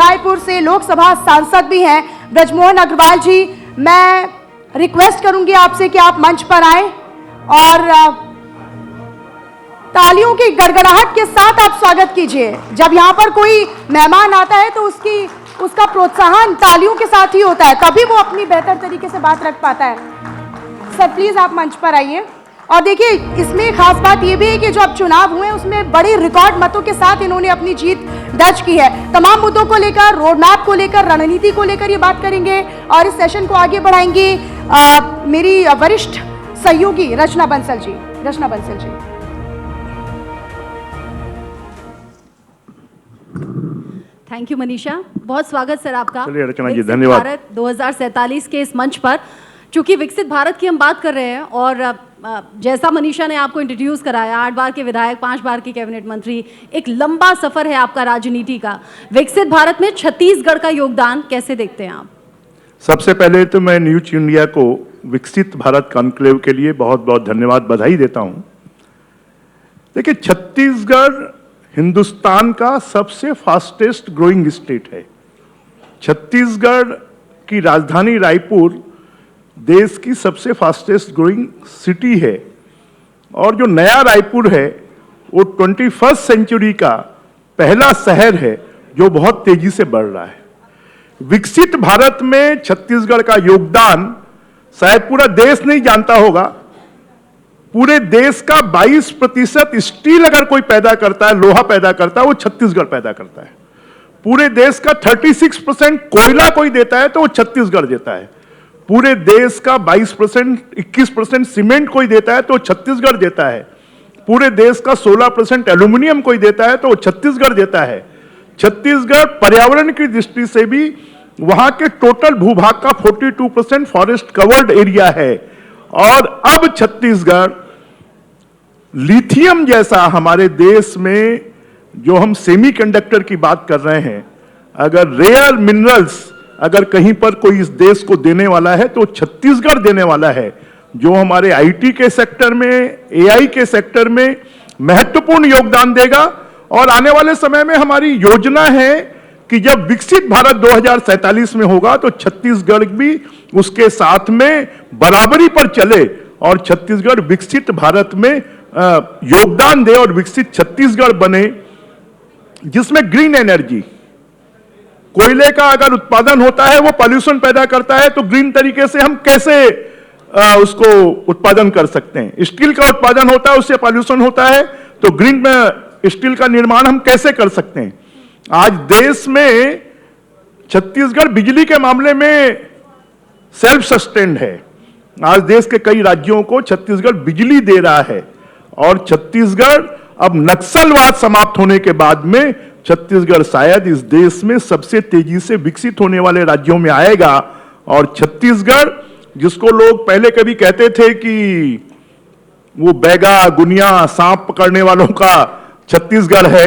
रायपुर से लोकसभा सांसद भी हैं ब्रजमोहन अग्रवाल जी। मैं रिक्वेस्ट करूंगी आपसे कि आप मंच पर आए और तालियों की गड़गड़ाहट के साथ आप स्वागत कीजिए। जब यहां पर कोई मेहमान आता है तो उसका प्रोत्साहन तालियों के साथ ही होता है, तभी वो अपनी बेहतर तरीके से बात रख पाता है। सर प्लीज आप मंच पर आइए। और देखिए, इसमें खास बात ये भी है कि जो अब चुनाव हुए उसमें बड़ी रिकॉर्ड मतों के साथ इन्होंने अपनी जीत दर्ज की है। तमाम मुद्दों को लेकर, रोड मैप को लेकर, रणनीति को लेकर ये बात करेंगे और इस सेशन को आगे बढ़ाएंगे मेरी वरिष्ठ सहयोगी रचना बंसल जी। रचना बंसल जी, थैंक यू मनीषा, बहुत स्वागत सर आपका। चलिए रचना जी, धन्यवाद। भारत 2047 के इस मंच पर, चूंकि विकसित भारत की हम बात कर रहे हैं और जैसा मनीषा ने आपको इंट्रोड्यूस कराया, 8 बार के विधायक, 5 बार के कैबिनेट मंत्री, एक लंबा सफर है आपका राजनीति का। विकसित भारत में छत्तीसगढ़ का योगदान कैसे देखते हैं आप? सबसे पहले तो मैं न्यूज इंडिया को विकसित भारत कॉन्क्लेव के लिए बहुत बहुत धन्यवाद, बधाई देता हूं। देखिए, छत्तीसगढ़ हिंदुस्तान का सबसे फास्टेस्ट ग्रोइंग स्टेट है। छत्तीसगढ़ की राजधानी रायपुर देश की सबसे फास्टेस्ट ग्रोइंग सिटी है और जो नया रायपुर है वो 21st सेंचुरी का पहला शहर है जो बहुत तेजी से बढ़ रहा है। विकसित भारत में छत्तीसगढ़ का योगदान शायद पूरा देश नहीं जानता होगा। पूरे देश का 22% स्टील अगर कोई पैदा करता है, लोहा पैदा करता है, वो छत्तीसगढ़ पैदा करता है। पूरे देश का 36% कोयला कोई देता है तो वो छत्तीसगढ़ देता है। पूरे देश का 21% सीमेंट कोई देता है तो छत्तीसगढ़ देता है। पूरे देश का 16% एल्यूमिनियम कोई देता है तो छत्तीसगढ़ देता है। छत्तीसगढ़ पर्यावरण की दृष्टि से भी वहां के टोटल भूभाग का 42% फॉरेस्ट कवर्ड एरिया है। और अब छत्तीसगढ़ लिथियम जैसा हमारे देश में जो हम सेमीकंडक्टर की बात कर रहे हैं, अगर रेयर मिनरल्स अगर कहीं पर कोई इस देश को देने वाला है तो छत्तीसगढ़ देने वाला है, जो हमारे आईटी के सेक्टर में, एआई के सेक्टर में महत्वपूर्ण योगदान देगा। और आने वाले समय में हमारी योजना है कि जब विकसित भारत 2047 में होगा तो छत्तीसगढ़ भी उसके साथ में बराबरी पर चले और छत्तीसगढ़ विकसित भारत में योगदान दे और विकसित छत्तीसगढ़ बने, जिसमें ग्रीन एनर्जी, कोयले का अगर उत्पादन होता है वो पॉल्यूशन पैदा करता है, तो ग्रीन तरीके से हम कैसे उसको उत्पादन कर सकते हैं। स्टील का उत्पादन होता है, उससे पॉल्यूशन होता है, तो ग्रीन में स्टील का निर्माण हम कैसे कर सकते हैं। आज देश में छत्तीसगढ़ बिजली के मामले में सेल्फ सस्टेन्ड है। आज देश के कई राज्यों को छत्तीसगढ़ बिजली दे रहा है और छत्तीसगढ़ अब नक्सलवाद समाप्त होने के बाद में छत्तीसगढ़ शायद इस देश में सबसे तेजी से विकसित होने वाले राज्यों में आएगा। और छत्तीसगढ़, जिसको लोग पहले कभी कहते थे कि वो बैगा, गुनिया, सांप पकड़ने वालों का छत्तीसगढ़ है,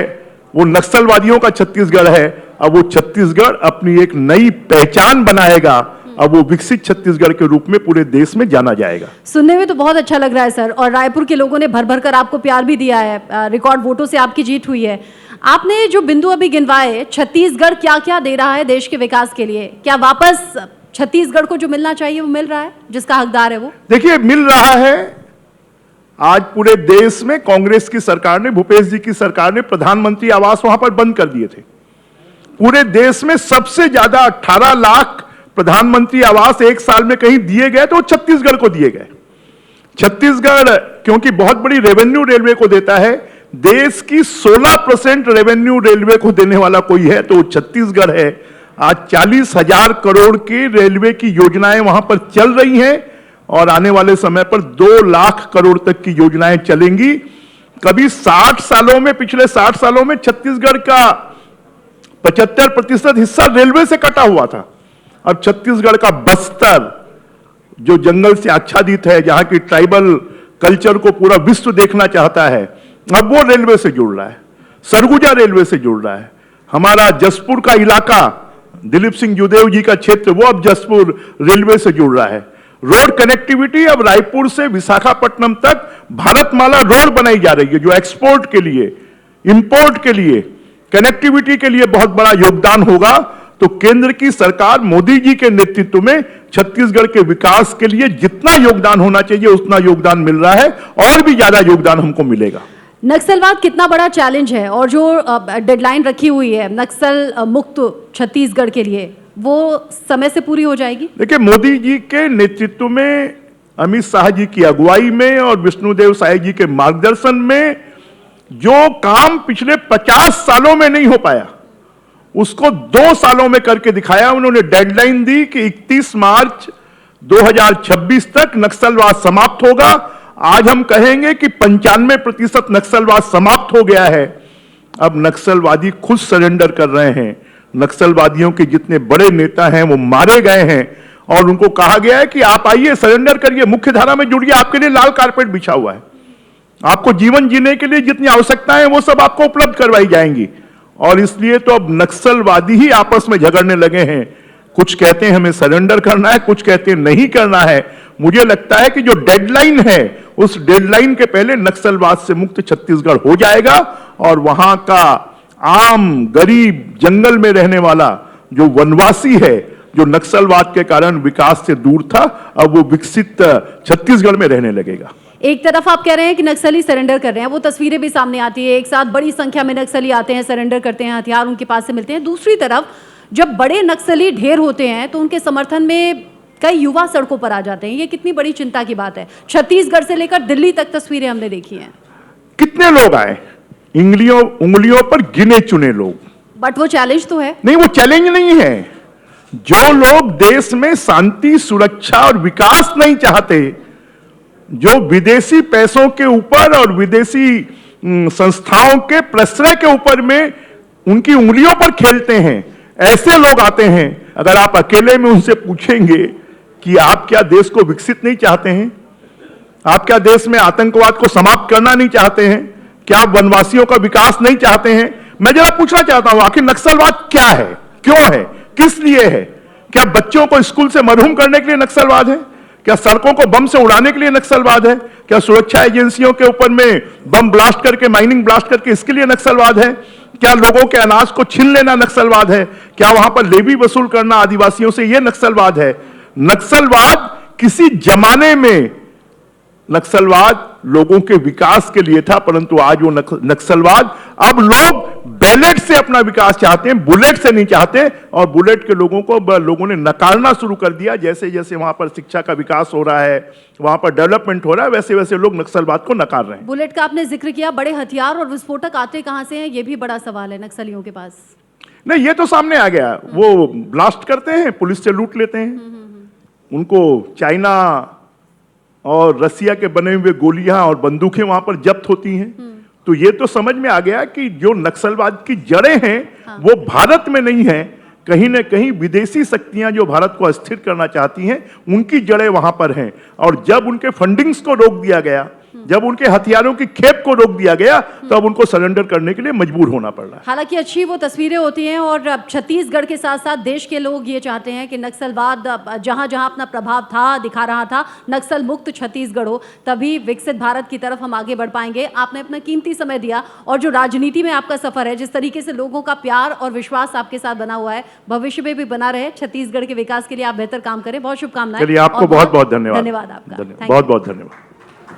वो नक्सलवादियों का छत्तीसगढ़ है, अब वो छत्तीसगढ़ अपनी एक नई पहचान बनाएगा। अब वो विकसित छत्तीसगढ़ के रूप में पूरे देश में जाना जाएगा। सुनने में तो बहुत अच्छा लग रहा है सर, और रायपुर के लोगों ने भर भर कर आपको प्यार भी दिया है, रिकॉर्ड वोटों से आपकी जीत हुई है। आपने जो बिंदु अभी गिनवाए, छत्तीसगढ़ क्या क्या दे रहा है देश के विकास के लिए, क्या वापस छत्तीसगढ़ को जो मिलना चाहिए वो मिल रहा है, जिसका हकदार है वो? देखिए, मिल रहा है। आज पूरे देश में कांग्रेस की सरकार ने, भूपेश जी की सरकार ने प्रधानमंत्री आवास वहां पर बंद कर दिए थे। पूरे देश में सबसे ज्यादा 18 लाख प्रधानमंत्री आवास एक साल में कहीं दिए गए तो छत्तीसगढ़ को दिए गए। छत्तीसगढ़ क्योंकि बहुत बड़ी रेवेन्यू रेलवे को देता है, देश की 16% रेवेन्यू रेलवे को देने वाला कोई है तो छत्तीसगढ़ है। आज 40,000 करोड़ की रेलवे की योजनाएं वहां पर चल रही हैं और आने वाले समय पर 2 लाख करोड़ तक की योजनाएं चलेंगी। कभी 60 सालों में, पिछले 60 सालों में छत्तीसगढ़ का 75% हिस्सा रेलवे से कटा हुआ था। अब छत्तीसगढ़ का बस्तर, जो जंगल से आच्छादित है, जहां की ट्राइबल कल्चर को पूरा विश्व देखना चाहता है, अब वो रेलवे से जुड़ रहा है। सरगुजा रेलवे से जुड़ रहा है। हमारा जसपुर का इलाका, दिलीप सिंह जुदेव जी का क्षेत्र, वो अब जसपुर रेलवे से जुड़ रहा है। रोड कनेक्टिविटी अब रायपुर से विशाखापट्टनम तक भारतमाला रोड बनाई जा रही है, जो एक्सपोर्ट के लिए, इंपोर्ट के लिए कनेक्टिविटी के लिए बहुत बड़ा योगदान होगा, तो केंद्र की सरकार मोदी जी के नेतृत्व में छत्तीसगढ़ के विकास के लिए जितना योगदान होना चाहिए उतना योगदान मिल रहा है, और भी ज्यादा योगदान हमको मिलेगा। नक्सलवाद कितना बड़ा चैलेंज है, और जो डेडलाइन रखी हुई है नक्सल मुक्त छत्तीसगढ़ के लिए, वो समय से पूरी हो जाएगी? देखिए, मोदी जी के नेतृत्व में, अमित शाह जी की अगुवाई में और विष्णुदेव साय जी के मार्गदर्शन में जो काम पिछले 50 सालों में नहीं हो पाया उसको 2 सालों में करके दिखाया। उन्होंने डेडलाइन दी कि 31 मार्च 2026 तक नक्सलवाद समाप्त होगा। आज हम कहेंगे कि 95% नक्सलवाद समाप्त हो गया है। अब नक्सलवादी खुद सरेंडर कर रहे हैं। नक्सलवादियों के जितने बड़े नेता हैं वो मारे गए हैं और उनको कहा गया है कि आप आइए, सरेंडर करिए, मुख्य धारा में जुड़िए, आपके लिए लाल कारपेट बिछा हुआ है। आपको जीवन जीने के लिए जितनी आवश्यकताएं हैं वो सब आपको उपलब्ध करवाई जाएंगी। और इसलिए तो अब नक्सलवादी ही आपस में झगड़ने लगे हैं। कुछ कहते हैं हमें सरेंडर करना है, कुछ कहते हैं नहीं करना है। मुझे लगता है कि जो डेडलाइन है उस डेडलाइन के पहले नक्सलवाद से मुक्त छत्तीसगढ़ हो जाएगा और वहां का आम गरीब जंगल में रहने वाला जो वनवासी है, जो नक्सलवाद के कारण विकास से दूर था, अब वो विकसित छत्तीसगढ़ में रहने लगेगा। एक तरफ आप कह रहे हैं कि नक्सली सरेंडर कर रहे हैं, वो तस्वीरें भी सामने आती है, एक साथ बड़ी संख्या में नक्सली आते हैं, सरेंडर करते हैं, हथियार उनके पास से मिलते हैं। दूसरी तरफ जब बड़े नक्सली ढेर होते हैं तो उनके समर्थन में कई युवा सड़कों पर आ जाते हैं। ये कितनी बड़ी चिंता की बात है। छत्तीसगढ़ से लेकर दिल्ली तक तस्वीरें हमने देखी हैं। कितने लोग आए? उंगलियों पर गिने चुने लोग। बट वो चैलेंज तो है। नहीं, वो चैलेंज नहीं है। जो लोग देश में शांति, सुरक्षा और विकास नहीं चाहते, जो विदेशी पैसों के ऊपर और विदेशी संस्थाओं के प्रश्रय के ऊपर में उनकी उंगलियों पर खेलते हैं, ऐसे लोग आते हैं। अगर आप अकेले में उनसे पूछेंगे कि आप क्या देश को विकसित नहीं चाहते हैं, आप क्या देश में आतंकवाद को समाप्त करना नहीं चाहते हैं, क्या आप वनवासियों का विकास नहीं चाहते हैं, मैं जरा पूछना चाहता हूं आखिर नक्सलवाद क्या है, क्यों है, किस लिए है? क्या बच्चों को स्कूल से मरहूम करने के लिए नक्सलवाद है? क्या सड़कों को बम से उड़ाने के लिए नक्सलवाद है? क्या सुरक्षा एजेंसियों के ऊपर में बम ब्लास्ट करके, माइनिंग ब्लास्ट करके, इसके लिए नक्सलवाद है? क्या लोगों के अनाज को छीन लेना नक्सलवाद है? क्या वहां पर लेवी वसूल करना आदिवासियों से यह नक्सलवाद है? नक्सलवाद किसी जमाने में नक्सलवाद लोगों के विकास के लिए था, परंतु आज वो नक्सलवाद, अब लोग बैलेट से अपना विकास चाहते हैं, बुलेट से नहीं चाहते। और बुलेट के लोगों ने नकारना शुरू कर दिया। जैसे जैसे वहां पर शिक्षा का विकास हो रहा है, वहां पर डेवलपमेंट हो रहा है, वैसे वैसे लोग नक्सलवाद को नकार रहे हैं। बुलेट का आपने जिक्र किया, बड़े हथियार और विस्फोटक आते कहां से हैं, ये भी बड़ा सवाल है नक्सलियों के पास। नहीं, ये तो सामने आ गया। वो ब्लास्ट करते हैं, पुलिस से लूट लेते हैं। उनको चाइना और रसिया के बने हुए गोलियां और बंदूकें वहां पर जब्त होती हैं। तो ये तो समझ में आ गया कि जो नक्सलवाद की जड़ें हैं वो भारत में नहीं है, कहीं न कहीं विदेशी शक्तियां जो भारत को अस्थिर करना चाहती हैं उनकी जड़ें वहां पर हैं। और जब उनके फंडिंग्स को रोक दिया गया, जब उनके हथियारों की खेप को रोक दिया गया, तो अब उनको सरेंडर करने के लिए मजबूर होना पड़ रहा है। हालांकि अच्छी वो तस्वीरें होती हैं और छत्तीसगढ़ के साथ साथ देश के लोग ये चाहते हैं कि नक्सलवाद जहां जहां अपना प्रभाव था, दिखा रहा था, नक्सल मुक्त छत्तीसगढ़ हो, तभी विकसित भारत की तरफ हम आगे बढ़ पाएंगे। आपने अपना कीमती समय दिया और जो राजनीति में आपका सफर है, जिस तरीके से लोगों का प्यार और विश्वास आपके साथ बना हुआ है, भविष्य में भी बना रहे। छत्तीसगढ़ के विकास के लिए आप बेहतर काम करें। बहुत शुभकामनाएं। चलिए, आपको बहुत बहुत धन्यवाद। धन्यवाद आपका। बहुत बहुत धन्यवाद।